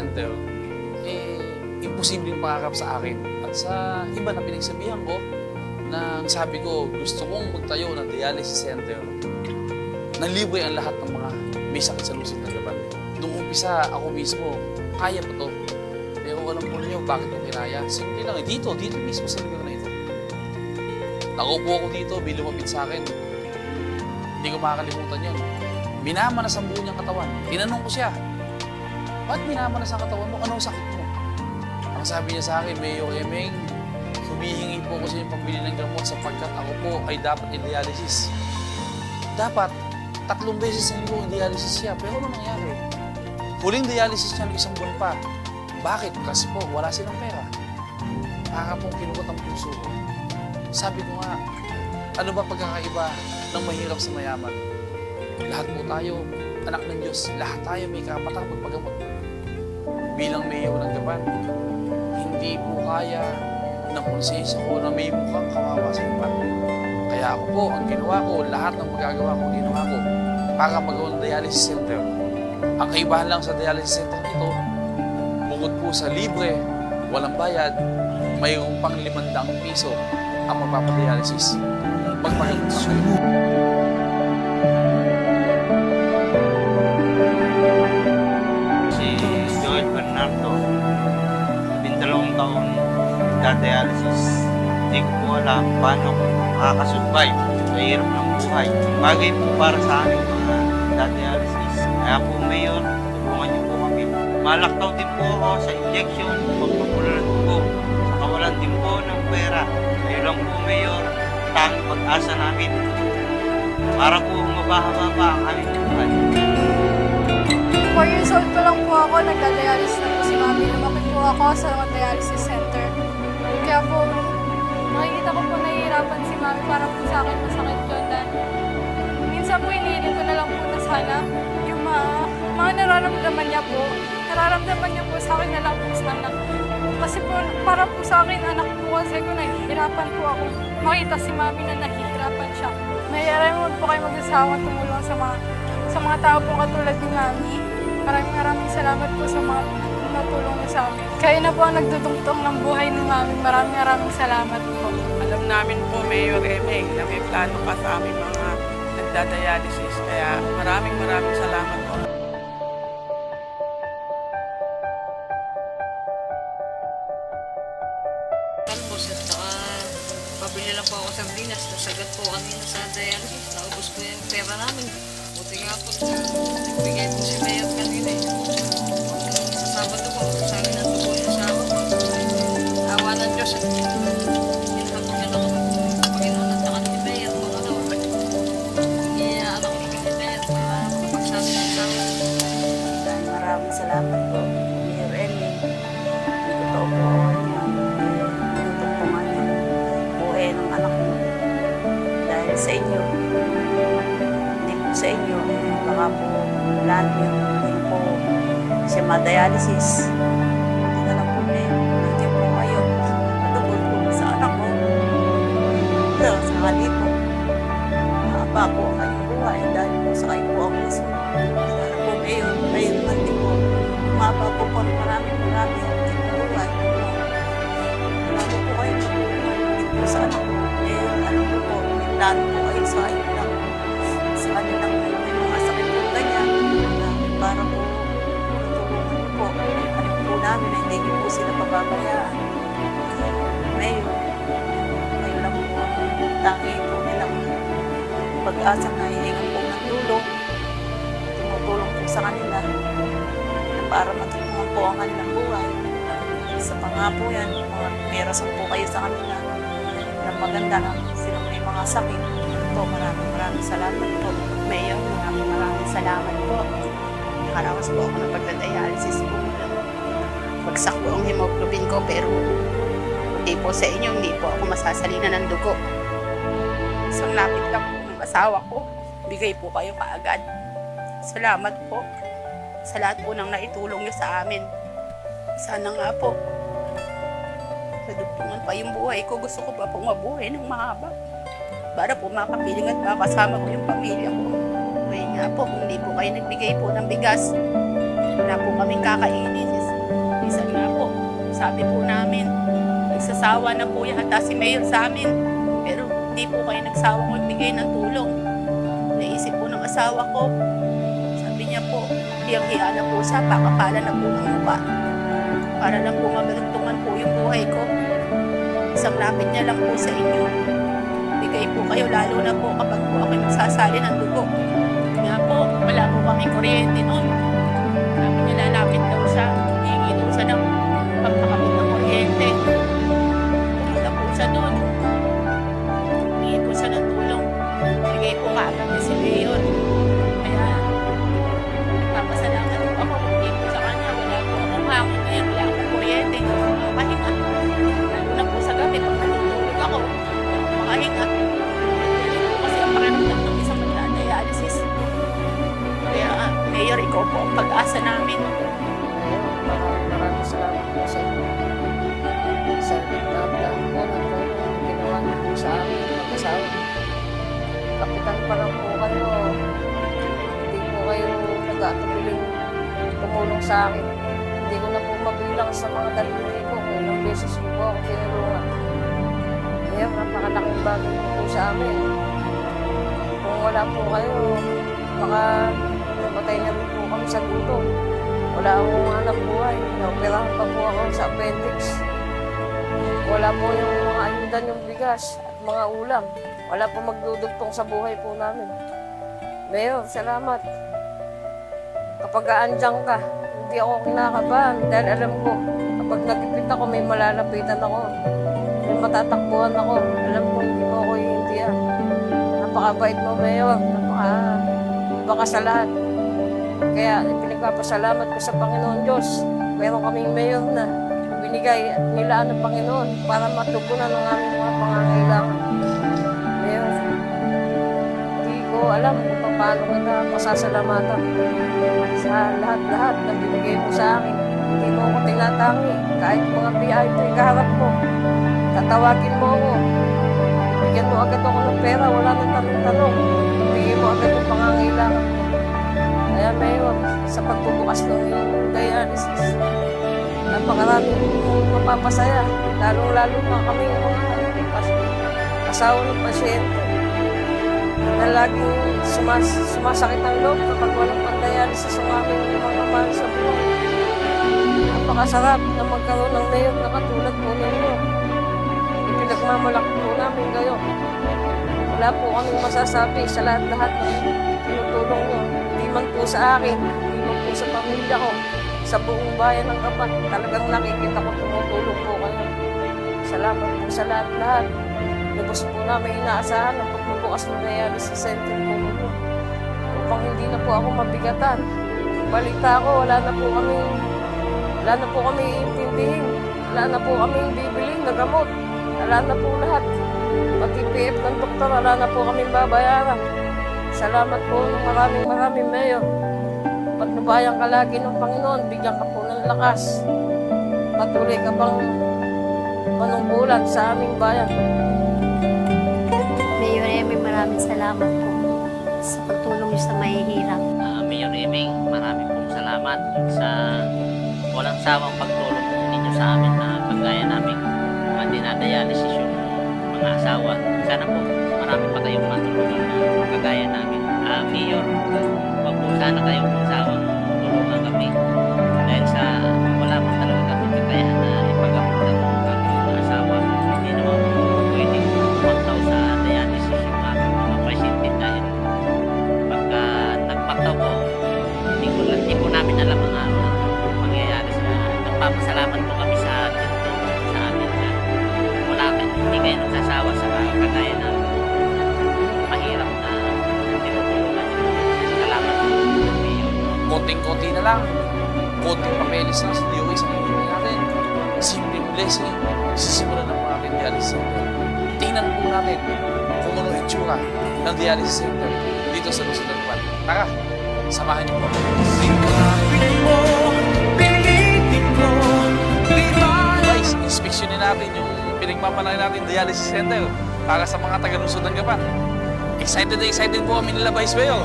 center, imposibleng makakap sa akin. At sa iba na pinagsabihan ko, na sabi ko, gusto kong magtayo ng dialysis center na libre ang lahat ng mga may sakit sa lusit ng gaban. Noong umpisa, ako mismo, kaya pa to. Pero alam po niyo, bakit ko kinaya? Simple lang, dito mismo sa lugar na ito. Nakupo ako dito, may lumapit sa akin. Hindi ko makakalimutan yun. Minamanas ang buo niyang katawan. Tinanong ko siya, ba't minamanas ang katawan mo? Anong sakit mo? Ang sabi niya sa akin, Mayo Emeng, humihingi po ko sa inyong pambili ng gamot sapagkat ako po ay dapat i-dialysis. Dapat, 3 beses sa linggo i-dialysis siya. Pero ano nangyari? Huling dialysis niya ng 1 buwan pa. Bakit? Kasi po, wala silang pera. Para pong kinugot ang puso ko. Sabi ko nga, ano ba pagkakaiba ng mahirap sa mayaman? Lahat po tayo, anak ng Diyos. Lahat tayo may karapatang magpagamot. Bilang mayor ng Gaban, hindi po kaya ng konsensya ko na may mukhang kawawa sa iba. Kaya ako po, ang ginawa ko, lahat ng magagawa ko, ginawa ko para magawa ng dialysis center. Ang kaibahan lang sa dialysis center nito, bukod po sa libre, walang bayad, mayroong pang 500 piso ang magpapadialysis. Pagpagamot sa kayo. Si Joel Bernardo, 12 taon, nagda-dialysis. Hindi ko po alam paano makakasurvive sa hirap ng buhay. Bagay po para sa amin mga nagda-dialysis. Kaya po, Mayor, tulungan niyo po kami. Malaktaw din po ako sa injection, pagpapula ng dugo, sa kawalan din po ng pera. Kayo lang po, Mayor, tanging pag-asa namin para po mabahaba ang aming buhay. 4 years old pa lang po ako, nagda-dialysis na po si Mami. Lumaki po ako sa dialysis center. Kaya po, nakikita ko po nahihirapan si Mami, para po sa akin masakit yun. Dahil minsan po iniiling ko na lang po na sana yung mga nararamdaman niya po sa akin na lang po sana. Kasi po, para po sa akin, anak po kasi ko, nahihirapan po ako. Makita si Mami na nahihirapan siya. Mayroon po kayo mag-asawang tumulong sa mga tao po katulad ni Mami. Maraming salamat po sa mga natulong niyo sa amin. Kayo na po ang nagdudungtong ng buhay ni Mami. Maraming salamat po. Alam namin po, Mayor Emeng, na may plano ka sa aming mga nagdadialysis. Kaya maraming salamat po. Talbos at pabili lang po ako sa sardinas. Nasagat po kanina sa dialysis. Naubos po yung pera namin. Buti nga po, nagbigay po si Mayor kanina eh. Sa Sabado po, sabi ng tubo yung sawa. Awa ng Diyos at minsan po yan ako Panginoon at saka ni Mayor mga ano. Ano ko ni Mayor para pagsabi ng sawa. Maraming salamat po, Mayor Emmy. Totoo po niya. Tinutungtungan niya buhay ng anak mo. Dahil sa inyo, hindi po sa inyo, baka po lahat niyo, hindi po siya ma-dialysis. Hindi na lang po Mayor. Nandiyan po kayo. Natubol po sa anak mo. Pero sa kalipo, mahaba po ang kanyang buhay dahil po sa kayo po ang puso. Sana po Mayor, kayo naman din po. Mahaba po po marami ang kanyang buhay. Marami po kayo din po sa anak mo. Mayor, ano po, may plano po kayo sa kayo lang. Sa kanilang may mga sakit po ganyan. Para po matulungan niyo po. Alam po namin na hindi niyo po sila pababayaan. Mayor, kayo lang po ang tangi po nilang pag-asa na hihingan po ng tulong. Tumutulong po sa kanila na para matulungan po ang kanilang buhay. Isa pa nga po yan, may rason po kayo sa kanila na maganda na silang may mga sakit. Po, maraming salamat po. Mayor, maraming salamat po. Nakarawas po ako ng pagdadialysis po. Bagsak po ang hemoglobin ko pero hindi po sa inyo, hindi po ako masasalina ng dugo. Isang lapit lang po ng asawa ko, bigay po kayo kaagad. Salamat po sa lahat po ng naitulong niyo sa amin. Sana nga po, madugtungan pa yung buhay ko. Gusto ko pa pong mabuhay ng mahaba. Para po makapiling at makasama ko yung pamilya ko. Kaya nga po, kung hindi po kayo nagbigay po ng bigas, wala po kaming kakainin. Sabi po namin, nagsasawa na po yata si Mayor sa amin. Pero hindi po kayo nagsawang magbigay ng tulong. Naisip po ng asawa ko, sabi niya po, hiyang-hiya na po siya, pakapala na po ng mukha. Para lang po mabalugtungan po yung buhay ko. Isang lapit niya lang po sa inyo. Bigay po kayo, lalo na po kapag po ako nagsasali ng dugo. Kaya po, wala po kami kuryente noon. Sabi niya, lalapit daw siya. Hihingi daw siya ng pagkakabit ng kuryente. Pumunta po siya doon. Hihingi po siya ng tulong. Bigay po kaagad niya si Mayor. Kaya, nagpapasalamat po ako. Hindi po sa kanya. Wala po akong hangin ngayon. Wala akong kuryente. Hindi po makahinga. Lalo na po sa gabi. Pag natutulog ako, hindi ako makahinga. Hindi po kasi ang pakiramdam ng isang magdadialysis. Kaya, Mayor, ikaw po ang pag-asa namin. Maraming salamat po sa inyo. Sa dami-dami po ng tulong ginawa niyo po sa amin mag-asawa. Kapitan pa lang po kayo. Hindi po kayo nag-atubiling tumulong sa akin. Hindi ko na po mabilang sa mga daliri ko kung ilang beses ko po ako tinulungan. Kaya napakalaking bagay po sa amin. Kung wala po kayo, baka namatay na rin po kami sa gutom. Wala akong hanap buhay. Naoperahan pa po ako sa appendix. Wala po yung mga ayudan yung bigas at mga ulam. Wala po magdudugtong sa buhay po namin. Mayor, salamat. Kapag aandyang ka, hindi ako kinakabahan dahil alam ko, kapag nagipit ako, may malalapitan ako. May matatakbuhan ako. Alam ko, hindi mo ako iindihan. Napakabait mo, Mayor. Iba ka sa lahat. Kaya pinagpapasalamat ko sa Panginoon Diyos. Meron kaming mayor na binigay at nilaan ng Panginoon para matugunan ang aming mga pangangailangan. Mayor, hindi ko alam kung paano kita pasasalamatan sa lahat-lahat na binigay mo sa akin. Hindi mo ako tinatangi. Kahit mga VIP kaharap mo, tatawagin mo ako. Bigyan mo agad ako ng pera, wala nang tanong-tanong. Bigyan mo agad yung pangangailangan ko. Kaya Mayor, sa pagbubukas ng iyong dialysis, napakaraming mapapasaya. Lalong-lalo na kami yung mga asawa ng pasyente na laging sumasakit ang loob kapag walang pang-dialysis ang aming mga mahal sa buhay. Napakasarap na magkaroon ng Mayor na katulad po ninyo. Ipinagmamalaki po namin kayo. Wala po kaming masasabi sa lahat-lahat na tinutulong nyo. Hindi man po sa akin, hindi man po sa pamilya ko, sa buong bayan ng Kapat. Talagang nakikita ko tumutulong po kayo. Salamat po sa lahat-lahat. Lubos po namin inaasahan ang pagbubukas ng dialysis center po ninyo. Upang hindi na po ako mabigatan. Balita ko, wala na po kami iintindihin. Wala na po kami bibilin na gamot. Wala na po lahat. Pati PF ng doktor, wala na po kami babayaran. Salamat po ng maraming Mayor. Patnubayan ka lagi ng Panginoon, bigyan ka po ng lakas. Patuloy ka bang manungkulan sa aming bayan. Mayor Eming, maraming salamat po sa pagtulong niyo sa mahihirap. Mayor Eming, marami pong salamat sa walang sawang pagtulong ninyo sa amin na pagkaya namin mga dinadialysis yung mga asawa. Sana po marami pa kayong matulungan na kagaya namin. Mayor, wag po sana kayong sawang tulungan kami dahil sa wala po talaga kami kakayahan na ipagamot ng aming mga asawa. Hindi naman po pwedeng magtaw sa dialysis yung aming mga pasyente dahil pagka nagpaktaw po, hindi po namin alam ang mangyayari sa nagpapasalamat po kami sa tinutulong sa amin na wala kayo, hindi kayo nagsasawa sa kagaya na mahirap na tinutulungan nyo. Salamat po, Mayor. Konting-konti na lang. Konting papeles na sa DOA sa hindi natin. Simpleng blessing. Sisimulan na po natin dialysis center. Tingnan po natin kung ano ang itsura ng dialysis center dito sa Luzon del Valle. Tara, samahan niyo po. Guys, inspeksyonin natin yung pinagmamalaki natin dialysis center para sa mga taga-Luzon ng Gapan. Excited po kami nila Vice Mayor.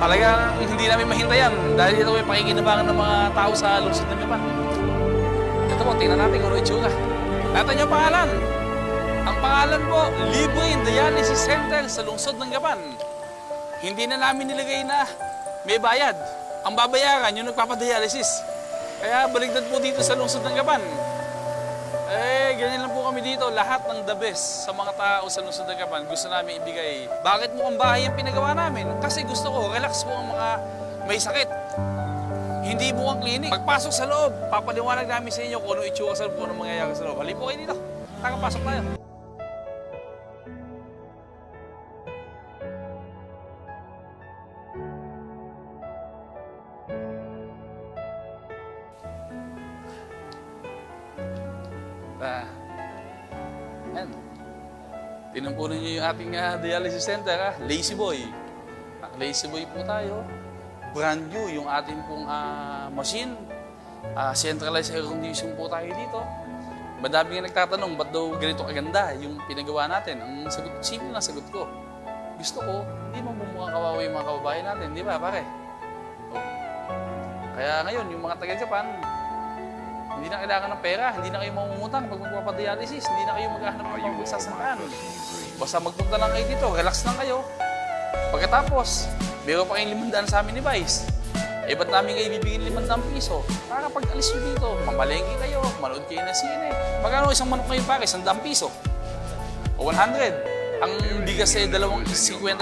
Talagang hindi namin mahintayan dahil ito ay pakikinabangan ng mga tao sa Luzon ng Gapan. Ito Ito po, tingnan natin kung ano itsura. Ito yung pangalan. Ang pangalan po, Libreng Dialysis Center sa lungsod ng Gapan. Hindi na namin nilagay na may bayad. Ang babayaran, yung nagpapadialysis. Kaya baligtad po dito sa lungsod ng Gapan. Ganyan lang po kami dito. Lahat ng the best sa mga tao sa lungsod ng Gapan gusto namin ibigay. Bakit mukhang bahay ang pinagawa namin? Kasi gusto ko, relax po ang mga may sakit. Hindi po ang clinic. Pagpasok sa loob, papaliwanag namin sa inyo kung ano itsura sa loob, kung ano mangyayari sa loob. Halip po kayo dito. Pasok tayo. Yan. Tingnan po ninyo yung ating dialysis center, Lazy Boy. Lazy Boy po tayo. Brand new yung ating pong machine. Centralized air condition po tayo dito. Madami nga nagtatanong, ba't daw ganito kaganda yung pinagawa natin? Ang sagot, simple na sagot ko. Gusto ko, hindi mamumukhang kawawa yung mga kababayan natin, di ba pare? Kaya ngayon, yung mga taga-Japan, hindi na kailangan ng pera, hindi na kayo mamumutang pag magpapadialysis, hindi na kayo maghahanap ng pagsasamaan. Basta magpunta lang kayo dito, relax lang kayo. Pagkatapos, meron pa kayong 500 sa amin ni Vice. Ba't namin kayo bibigyan 500 piso? Para pag alis nyo dito, mamalengke kayo, manood kayo ng sine. Magkano isang manok kayo pare? 100 piso. O 100. Ang bigas ay 50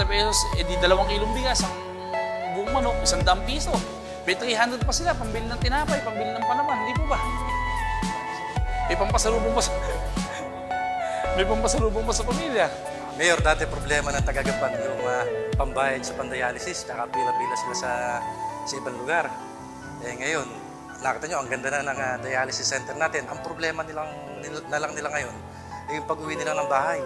pesos, di 2 kilong bigas. Ang buong manok, 100 piso. May 300 pa sila, pambili ng tinapay, pambili ng panaman. Hindi po ba? May pampasalubong pa sa... May pampasalubong pa sa pamilya. Mayor, dati problema ng taga-Gapan yung pambayad sa pandialysis, tsaka pila-pila sila sa ibang lugar. Ngayon, nakita nyo, ang ganda na ng dialysis center natin. Ang problema nila ngayon ay yung pag-uwi nila ng bahay.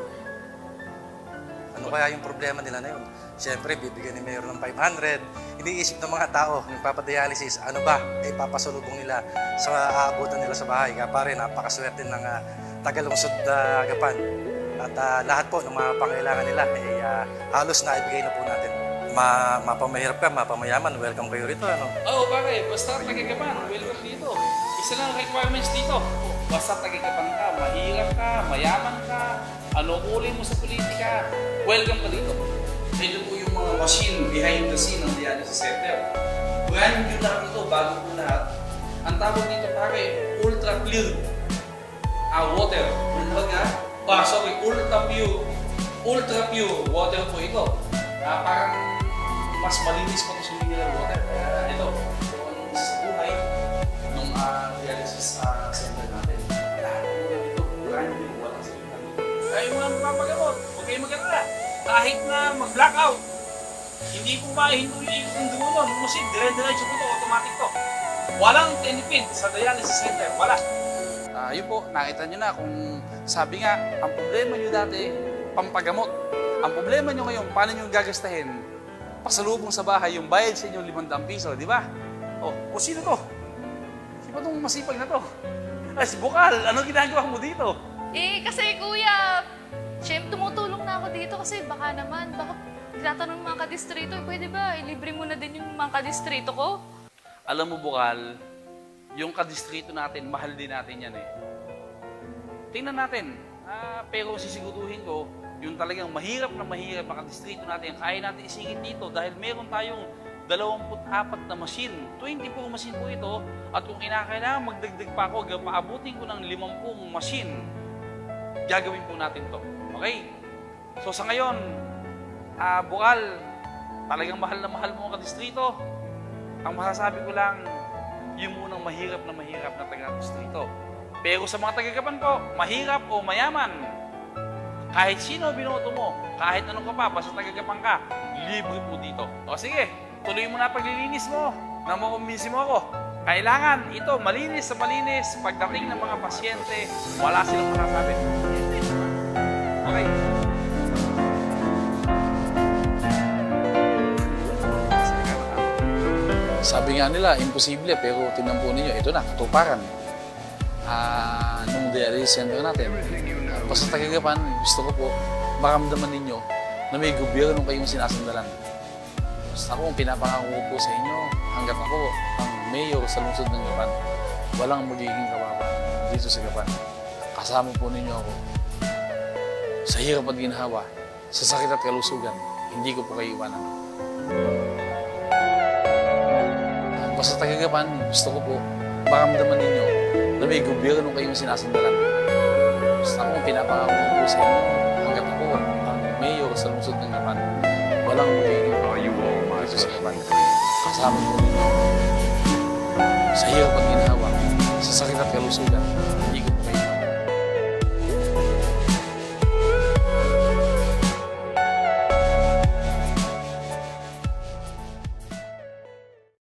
Ano kaya yung problema nila na yun? Siyempre, bibigyan ni Mayor ng 500. Iniisip ng mga tao, nagpapadialysis, ano ba? Papasalubong nila sa aabutan nila sa bahay. Kaya pare, napakaswerte ng taga-lungsod Gapan. At lahat po ng mga pangailangan nila ay halos naibigay na po natin. Mapamahirap ka, mapamayaman, welcome kayo rito. Ano? Oo, pare, basta taga-Gapan, welcome dito. Isa lang ang requirements dito. Basta taga-Gapan ka, mahirap ka, mayaman ka, ano kulay mo sa politika, welcome ka dito. Ito po yung mga machine behind the scene ng dialysis center. Brand new lahat ito, bago po lahat. Ang tawag dito pare, ultra clear water. Ultra pure water po ito. Parang mas malinis pa ito sa mineral water. Kaya ito sa buhay ng dialysis center natin. Lahat po na ito, brand new, walang salita dito. Kaya yung mga mapapagamot, huwag kayong mag-alala. Kahit na mag-blackout, hindi po mahihinto yung dugo nun. Kasi dire-diretso po ito, automatic to. Walang tinipid sa dialysis center, wala. Yun po, nakita nyo na kung sabi nga, ang problema nyo dati, pampagamot. Ang problema nyo ngayon, paano nyo gagastahin? Pasalubong sa bahay, yung bayad sa inyong 500 piso, di ba? O sino to? Sino itong masipag na to? Ay, si Bukal, ano ginagawa mo dito? Kasi kuya, siyempre tumutulong na ako dito kasi baka tinatanong ng mga kadistrito, pwede ba ilibre mo na din yung mga kadistrito ko? Alam mo, Bukal, yung kadistrito natin, mahal din natin yan eh. Tingnan natin, pero sisiguruhin ko, yung talagang mahirap na kadistrito natin, kaya natin isingit dito dahil meron tayong 24 na machine. 24 machine po ito at kung kinakailangan magdagdag pa ako, paabutin ko ng 50 machine, gagawin po natin to. Okay? So sa ngayon, Bukal, talagang mahal mo ang kadistrito. Ang masasabi ko lang, yung munang mahirap na taga-distrito. Pero sa mga taga-Gapan po, mahirap o mayaman, kahit sino binoto mo, kahit anong ka pa, basta taga-Gapan ka, libre po dito. O sige, tuloy mo na paglilinis mo, na makumbinsi mo ako. Kailangan ito, malinis sa malinis, pagdating ng mga pasyente, wala silang masasabi. Okay. Sabi nga nila, imposible, pero tingnan po ninyo, ito na, katuparan. Nung dialysis center natin. Basta taga-Gapan, gusto ko po, maramdaman ninyo na may gobyerno kayong sinasandalan. Basta ako, ang pinapangako ko po sa inyo, hanggat ako ang mayor sa lungsod ng Gapan. walang magiging kawawa dito sa Gapan. Kasama po ninyo ako. Sa hirap at ginhawa, sa sakit at kalusugan, hindi ko po kayo iwanan. Basta taga-Gapan, gusto ko po maramdaman ninyo na may gobyerno kayong sinasandalan. Basta akong pinapangako po sa inyo hanggat ako ang mayor sa lungsod ng Gapan. Walang magiging dito sa Gapan. Kasama po ninyo. Sa hirap at ginhawa, sa sakit at kalusugan, hindi ko